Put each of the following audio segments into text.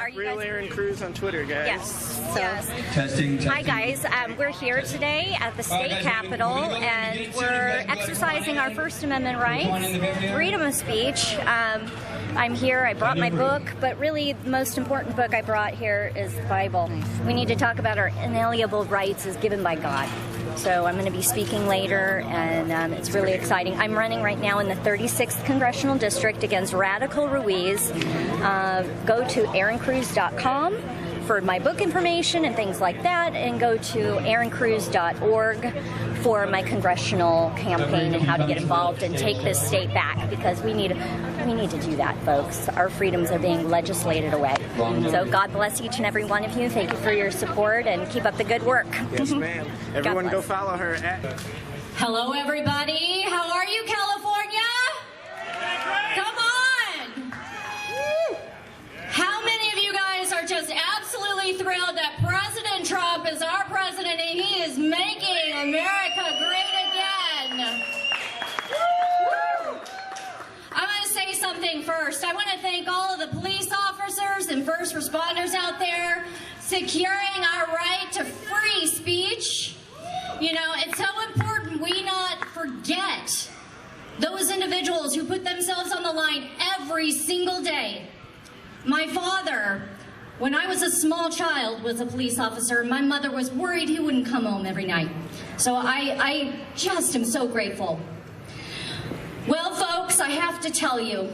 Are you Real guys? Erin Cruz on Twitter, guys. Yes. So, Testing. hi guys, we're here today at the state capitol, and we're exercising our First Amendment rights, freedom of speech. I'm here, I brought my book, but really the most important book I brought here is the Bible. We need to talk about our inalienable rights as given by God. So I'm going to be speaking later, and it's really exciting. I'm running right now in the 36th Congressional District against Radical Ruiz. Go to erincruz.com for my book information and things like that, and go to erincruz.org for my congressional campaign and how to get involved and take this state back, because we need to do that, folks. Our freedoms are being legislated away. So God bless each and every one of you. Thank you for your support, and keep up the good work. Yes, ma'am. Everyone go follow her at... Hello, everybody. How are you, California? Come on. How many of you guys are just absolutely thrilled that President Trump is our president and he is making America great again? I want to say something first. I want to thank all of the police officers and first responders out there securing our right to free speech. You know, it's so important we not forget those individuals who put themselves on the line every single day. My father, when I was a small child, was a police officer. My mother was worried he wouldn't come home every night. So I just am so grateful. Well, folks, I have to tell you,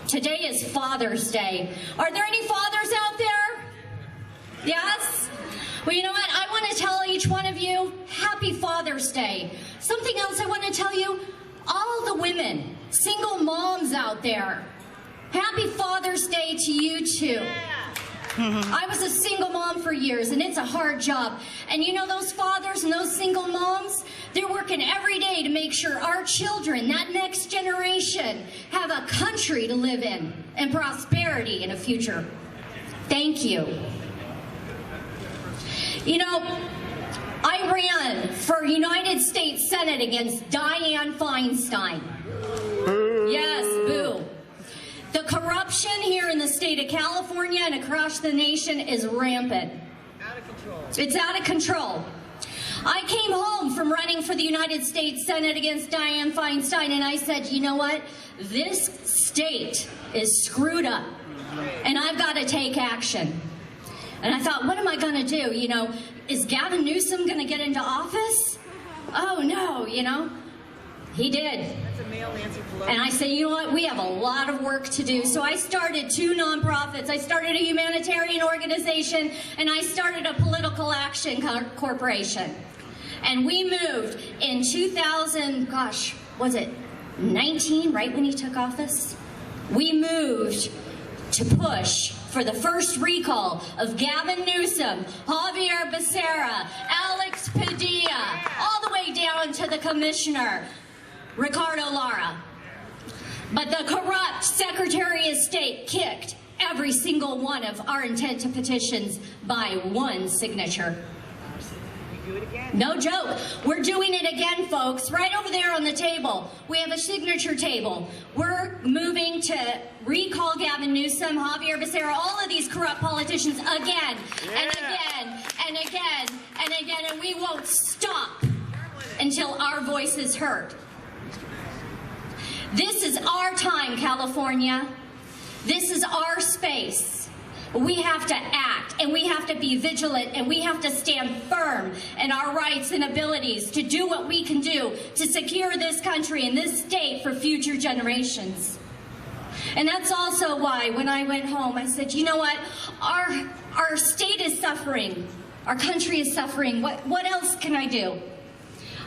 today is Father's Day. Are there any fathers out there? Yes? Well, you know what? I want to tell each one of you, Happy Father's Day. Something else I want to tell you, all the women, single moms out there, Happy Father's Day to you too. I was a single mom for years, and it's a hard job. And you know, those fathers and those single moms, they're working every day to make sure our children, that next generation, have a country to live in and prosperity in a future. Thank you. You know, I ran for United States Senate against Dianne Feinstein. Yes, boo. The corruption here in the state of California and across the nation is rampant. Out of control. It's out of control. I came home from running for the United States Senate against Dianne Feinstein, and I said, you know what? This state is screwed up, and I've got to take action. And I thought, what am I going to do? You know, is Gavin Newsom going to get into office? Oh, no, you know. He did. That's a male Nancy Pelosi. And I said, you know what, we have a lot of work to do. So I started 2 nonprofits. I started a humanitarian organization, and I started a political action corporation. And we moved in 2000, gosh, was it 19, right when he took office? We moved to push for the first recall of Gavin Newsom, Javier Becerra, Alex Padilla, all the way down to the commissioner, Ricardo Lara. But the corrupt Secretary of State kicked every single one of our intent to petitions by 1 signature. Do it again. No joke. We're doing it again, folks. Right over there on the table, we have a signature table. We're moving to recall Gavin Newsom, Javier Becerra, all of these corrupt politicians again and again and again and again, and we won't stop until our voice is heard. This is our time, California. This is our space. We have to act, and we have to be vigilant, and we have to stand firm in our rights and abilities to do what we can do to secure this country and this state for future generations. And that's also why when I went home, I said, you know what? Our state is suffering. Our country is suffering. What else can I do?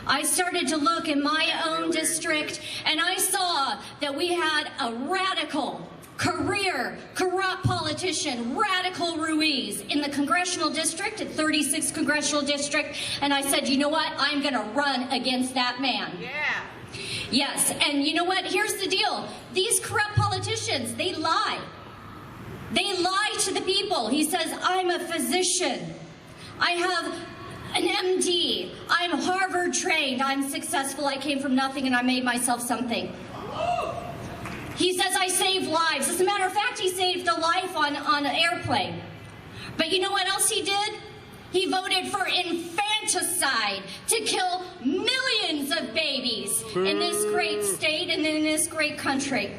I started to look in my own district, and I saw that we had a radical, career, corrupt politician, Radical Ruiz, in the congressional district, at 36th Congressional District, and I said, you know what? I'm going to run against that man. Yeah. Yes, and you know what? Here's the deal. These corrupt politicians, they lie. They lie to the people. He says, I'm a physician. I have an MD. I'm Harvard trained. I'm successful. I came from nothing and I made myself something. He says, I save lives. As a matter of fact, he saved a life on an airplane. But you know what else he did? He voted for infanticide to kill millions of babies in this great state and in this great country.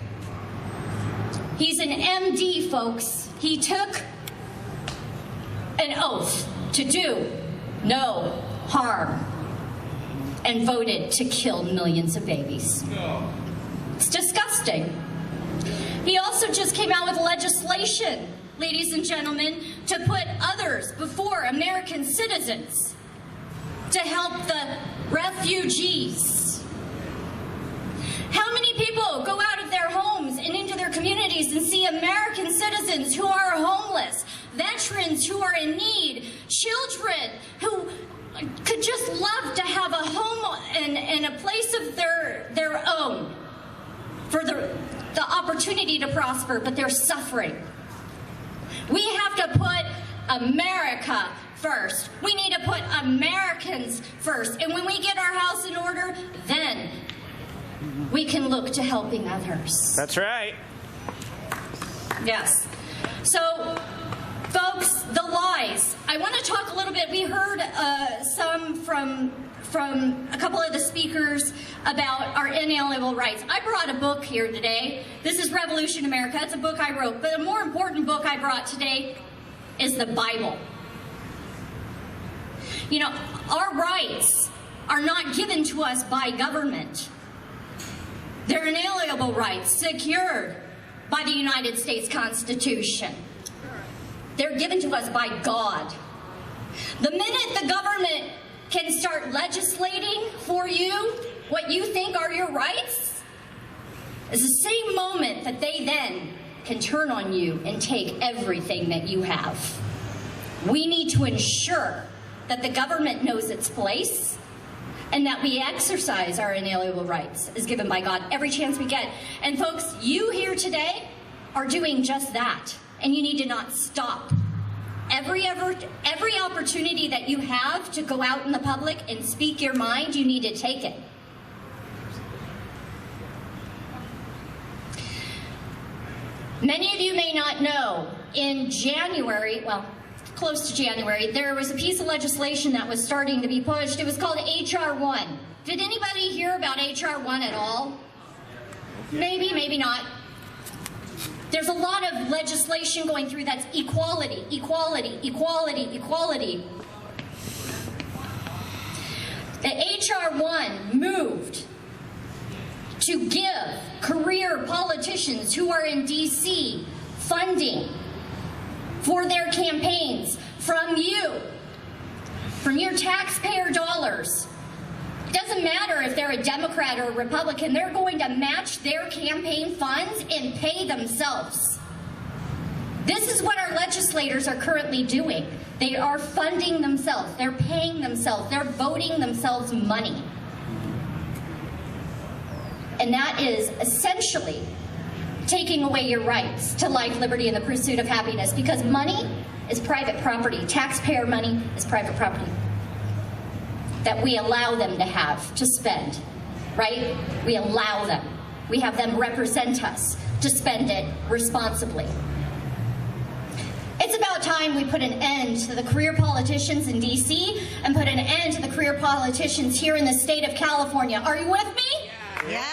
He's an MD, folks. He took an oath to do no harm and voted to kill millions of babies. It's disgusting. He also just came out with legislation, ladies and gentlemen, to put others before American citizens, to help the refugees. How many people go out of their homes and into their communities and see American citizens who are homeless, veterans who are in need, children who could just love to have a home and a place of their own for the opportunity to prosper, but they're suffering. We have to put America first. We need to put Americans first. And when we get our house in order, then we can look to helping others. That's right. Yes. So, folks, the lies. I want to talk a little bit. We heard some from a couple of the speakers about our inalienable rights. I brought a book here today. This is Revolution America. It's a book I wrote. But a more important book I brought today is the Bible. You know, our rights are not given to us by government. They're inalienable rights secured by the United States Constitution. They're given to us by God. The minute the government can start legislating for you what you think are your rights, is the same moment that they then can turn on you and take everything that you have. We need to ensure that the government knows its place and that we exercise our inalienable rights as given by God every chance we get. And folks, you here today are doing just that, and you need to not stop. Every opportunity that you have to go out in the public and speak your mind, you need to take it. Many of you may not know, in January, well, close to January, there was a piece of legislation that was starting to be pushed. It was called H.R. 1. Did anybody hear about H.R. 1 at all? Maybe, maybe not. There's a lot of legislation going through that's equality, equality, equality, equality. The H.R. 1 moved to give career politicians who are in D.C. funding for their campaigns from you, from your taxpayer dollars. It doesn't matter if they're a Democrat or a Republican, they're going to match their campaign funds and pay themselves. This is what our legislators are currently doing. They are funding themselves, they're paying themselves, they're voting themselves money. And that is essentially taking away your rights to life, liberty, and the pursuit of happiness, because money is private property. Taxpayer money is private property that we allow them to have, to spend, right? We allow them. We have them represent us to spend it responsibly. It's about time we put an end to the career politicians in D.C. and put an end to the career politicians here in the state of California. Are you with me? Yeah.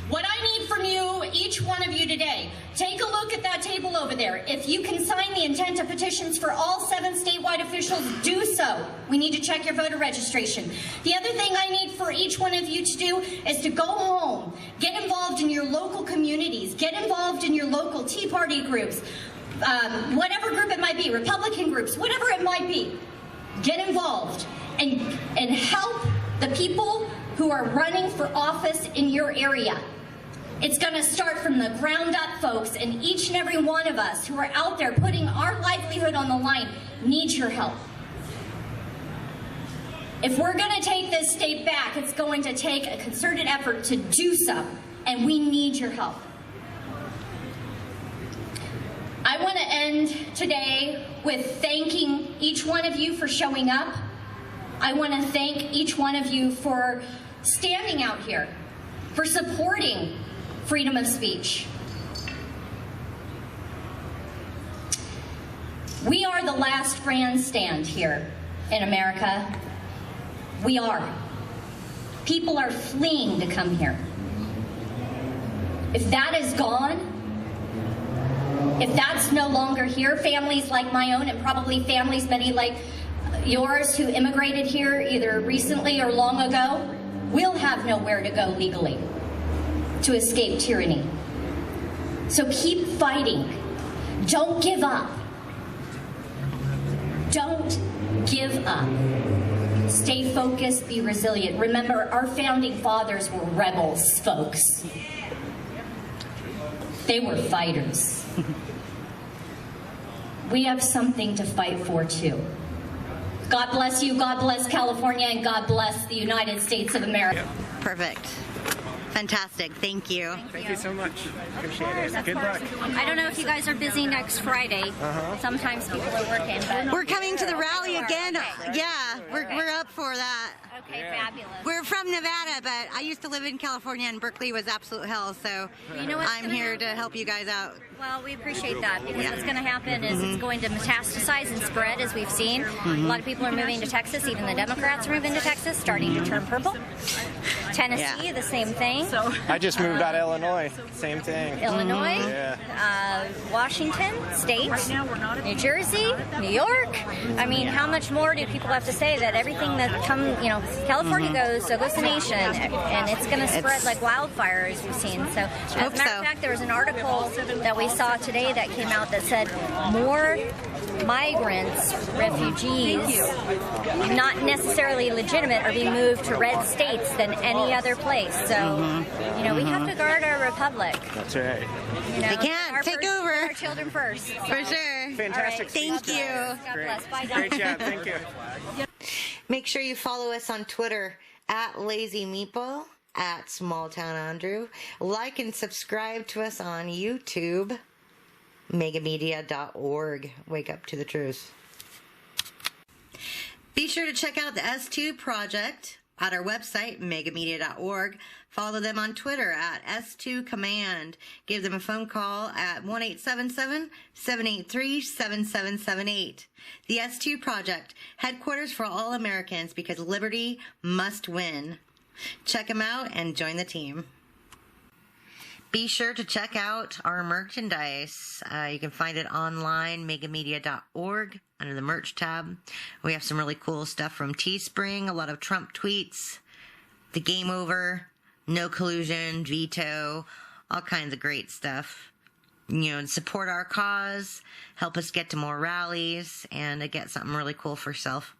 What I need from you, each one of you today, take a look at that table over there. If you can sign the intent of petitions for all 7 statewide officials, do so. We need to check your voter registration. The other thing I need for each one of you to do is to go home, get involved in your local communities, get involved in your local Tea Party groups, whatever group it might be, Republican groups, whatever it might be. Get involved and help the people who are running for office in your area. It's going to start from the ground up, folks, and each and every one of us who are out there putting our livelihood on the line needs your help. If we're going to take this state back, it's going to take a concerted effort to do so, and we need your help. I want to end today with thanking each one of you for showing up. I want to thank each one of you for standing out here, for supporting freedom of speech. We are the last grandstand here in America. We are. People are fleeing to come here. If that is gone, if that's no longer here, families like my own and probably families many like yours who immigrated here either recently or long ago will have nowhere to go legally to escape tyranny. So keep fighting. Don't give up. Don't give up. Stay focused, be resilient. Remember, our founding fathers were rebels, folks. They were fighters. We have something to fight for, too. God bless you, God bless California, and God bless the United States of America. Perfect. Fantastic. Thank you. Thank you so much. Appreciate it. Good luck. I don't know if you guys are busy next Friday. Sometimes people are working, but We're coming to the rally again. Okay. Yeah, we're up for that. okay, fabulous. We're from Nevada, but I used to live in California, and Berkeley was absolute hell, so You know what's I'm gonna here to happen? help you guys out. Well, we appreciate that because Yeah. what's going to happen is it's going to metastasize and spread, as we've seen. A lot of people are moving to Texas. Even the Democrats are moving to Texas, starting to turn purple. Tennessee, Yeah. the same thing. I just moved out of Illinois. Same thing. Illinois, Washington State, New Jersey, New York. I mean, how much more do people have to say that everything that California goes, so goes the nation, and it's going to spread like wildfire, as we've seen. So, as a Hope matter so. of fact, there was an article that we saw today that came out that said more migrants, refugees, not necessarily legitimate, are being moved to red states than any other place. So, we have to guard our republic. That's right. They can't Our take first- over. Our children first. For sure. Fantastic. Thank speech. you. God Great. bless. Bye, guys. Great job. Thank you. Make sure you follow us on Twitter at Lazy Meatball, at Small Town Andrew. Like and subscribe to us on YouTube, megamedia.org. Wake up to the truth. Be sure to check out the S2 Project at our website, megamedia.org. Follow them on Twitter at S2 Command. Give them a phone call at 1-877-783-7778. The S2 Project, headquarters for all Americans, because liberty must win. Check them out and join the team. Be sure to check out our merchandise. You can find it online, megamedia.org, under the merch tab. We have some really cool stuff from Teespring, a lot of Trump tweets, the game over, no collusion, veto, all kinds of great stuff. Support our cause, help us get to more rallies, and get something really cool for yourself.